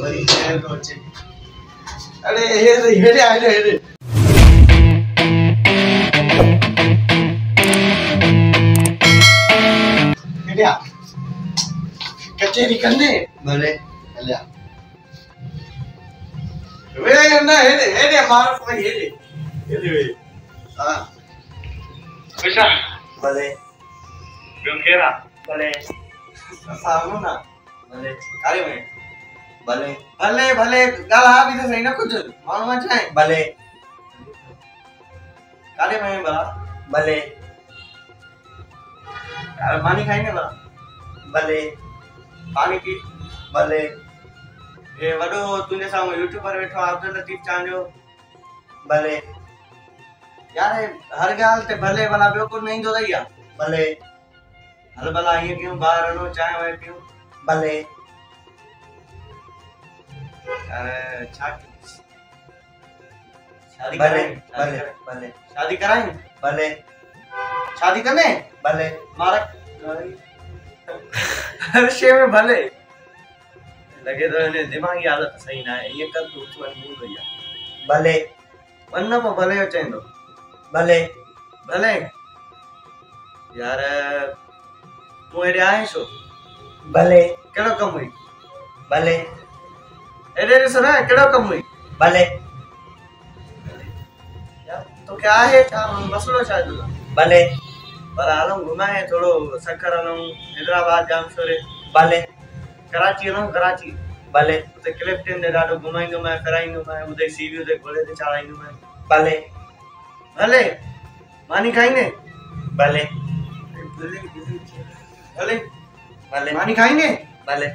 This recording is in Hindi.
वरी चैन तो अचे अरे हेडे आइले हेडे हेडे कचेरी कंदे भले हलिया वे ना हेडे मार कोई हेडे वे हां पैसा भले क्यों केरा भले सामनो ना भले कारे में भले भले भले गाल आ भी तो सही ना कुछ मानो मत है भले कारे में भला भले यार पानी खाएंगे भला भले पानी पी भले ये वडो तूने सामने YouTube पर बैठो अब्दुल लतीफ चांजो भले यार हर गाल ते भले वाला बियो को नहीं दो दैया भले हर भला ये क्यों बाहर नो चाय वे क्यों भले अरे शादी भले भले भले शादी कराएं भले शादी करने भले मारा हर शे में भले लगे तो ने दिमागी हालत सही ना है ये कर तू वन भूल गया भले वन्ना में भले हो चेंदो भले भले यार तू एडे आए सो भले केड़ो कम हुई भले एडे रे सुना केड़ो कम हुई भले यार तो क्या है मसलो शायद भले पर आलम घुमाए थोड़ो सखर नो हैदराबाद जाम छोरे भले कराची नो कराची भले उते क्लिफ्टन दे डाडो घुमाइंदो मैं कराइंदो मैं उदे सीवी उदे गोले दे चालाइंदो मैं भले भले मानी खाएंगे भले भले भले मानी खाएंगे भले